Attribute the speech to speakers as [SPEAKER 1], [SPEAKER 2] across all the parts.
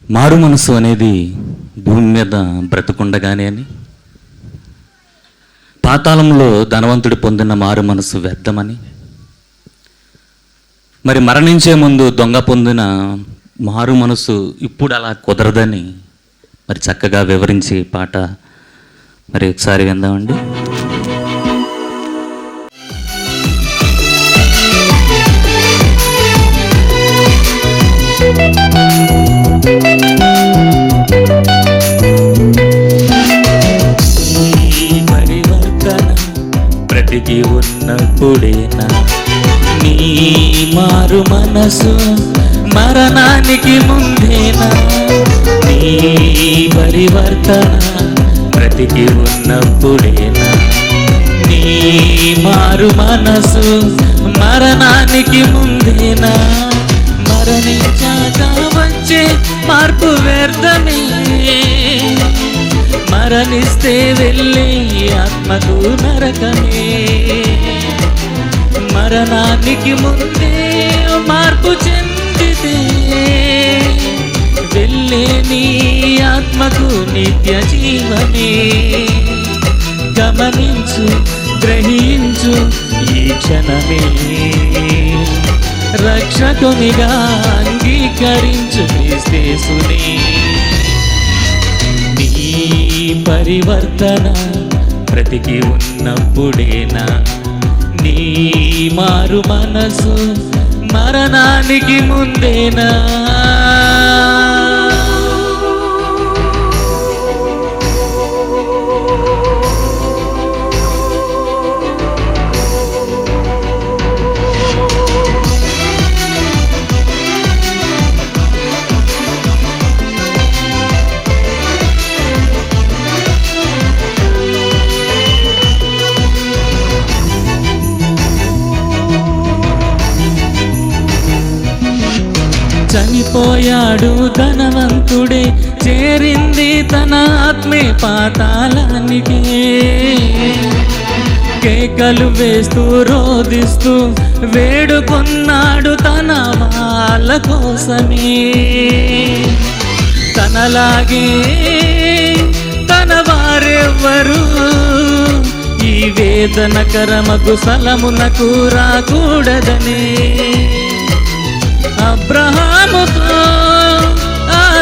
[SPEAKER 1] మారు మనసు అనేది భూమి మీద బ్రతుకుండగానే అని, పాతాళంలో ధనవంతుడు పొందిన మారు మనసు వ్యర్థమని, మరి మరణించే ముందు దొంగ పొందిన మారు మనసు ఇప్పుడు అలా కుదరదని మరి చక్కగా వివరించి పాట మరి ఒకసారి విందామండి. పరివర్తన బ్రతికి ఉన్నప్పుడేనా నీ మారు మనసు మరణానికి ముందేనా? నీ పరివర్తన బ్రతికి ఉన్నప్పుడేనా నీ మారు మనసు మరణానికి ముందేనా? మరణించాక వచ్చే మార్పు వ్యర్థమే, మరణిస్తే వెళ్ళే ఆత్మకు నరకమే. మరణానికి ముందే మార్పు చెందితే వెళ్ళే నీ ఆత్మకు నిత్య జీవమే. గమనించు, గ్రహించు ఈ క్షణమే, రక్షకునిగా అంగీకరించు క్రీస్తేసుని. నీ పరివర్తన బ్రతికి ఉన్నప్పుడేనా నీ మారు మనసు మరణానికి ముందేనా? చనిపోయాడు ధనవంతుడే, చేరింది తన ఆత్మే పాతాళానికి. కేకలు వేస్తూ రోదిస్తూ వేడుకున్నాడు తన వాళ్ళ కోసమే. తనలాగే తన వారెవ్వరు ఈ వేదనకరమగు స్థలమునకు రాకూడదనే అబ్రహాముతో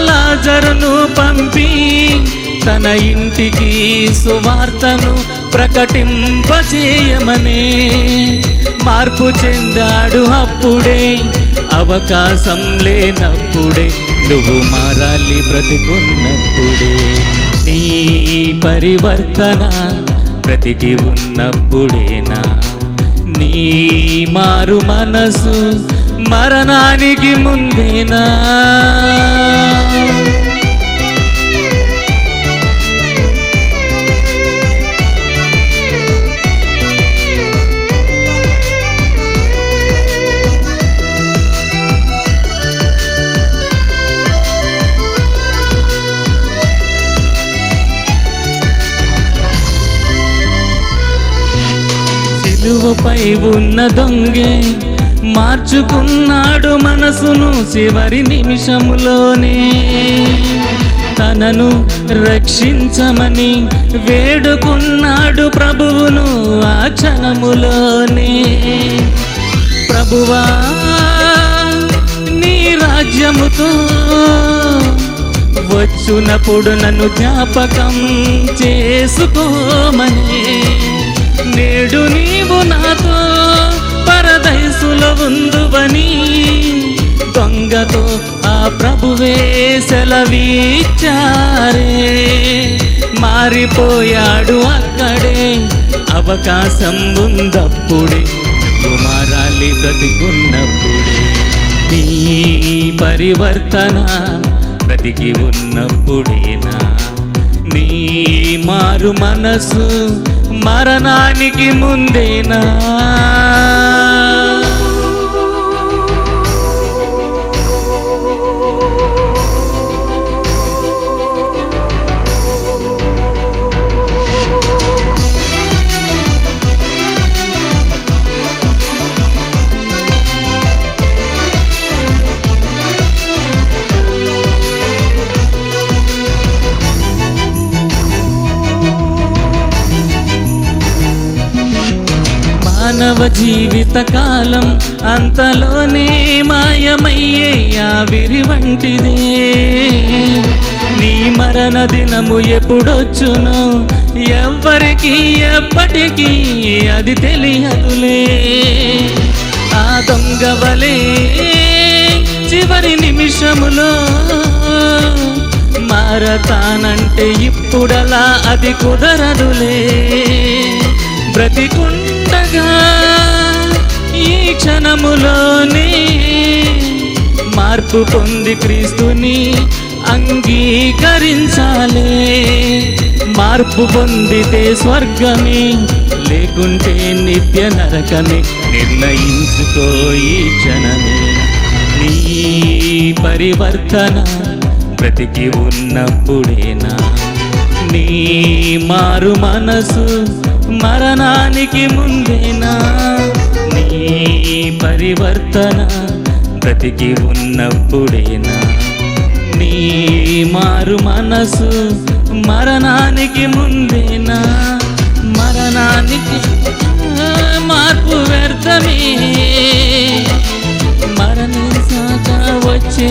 [SPEAKER 1] లాజరును పంపి తన ఇంటికి సువార్తను ప్రకటింపచేయమనే మార్పు చెందాడు అప్పుడే. అవకాశం లేనప్పుడే నువ్వు మారాలి బ్రతికున్నప్పుడే. నీ పరివర్తన బ్రతికి ఉన్నప్పుడేనా నీ మారు మనసు మరణానికి ముందేనా? సిలువపై ఉన్న దొంగే మార్చుకున్నాడు మనసును చివరి నిమిషములోనే. తనను రక్షించమని వేడుకున్నాడు ప్రభువును ఆ క్షణములోనే. ప్రభువా నీ రాజ్యముతో వచ్చునప్పుడు నన్ను జ్ఞాపకం చేసుకోమని. నేడు నీవు నాతో పరదైసులో ఉందువని దొంగతో ఆ ప్రభువే సెలవిచ్చారే. మారిపోయాడు అక్కడే, అవకాశం ఉందప్పుడే నువ్వు మారాలి బ్రతికున్నప్పుడే. నీ పరివర్తన బ్రతికి ఉన్నప్పుడేనా నీ మారు మనసు మరణానికి ముందేనా? జీవిత కాలం అంతలోనే మాయమయ్యే ఆవిరి వంటిదే. నీ మరణ దినము ఎప్పుడొచ్చునో ఎవ్వరికి ఎప్పటికీ అది తెలియదులే. ఆ దొంగవలే చివరి నిమిషములో మారతానంటే ఇప్పుడలా అది కుదరదులే. బ్రతికుండగా ఈ క్షణములోనే మార్పు పొంది క్రీస్తుని అంగీకరించాలే. మార్పు పొందితే స్వర్గమే, లేకుంటే నిత్య నరకమే. నిర్ణయించుకో ఈ క్షణమే. నీ పరివర్తన బ్రతికి ఉన్నప్పుడేనా? నీ మారు మనసు మరణానికి ముందేనా? నీ పరివర్తన బ్రతికి ఉన్నప్పుడేనా? నీ మారు మనసు మరణానికి ముందేనా? మరణానికి మార్పు వ్యర్థమే. మరణించాక వచ్చే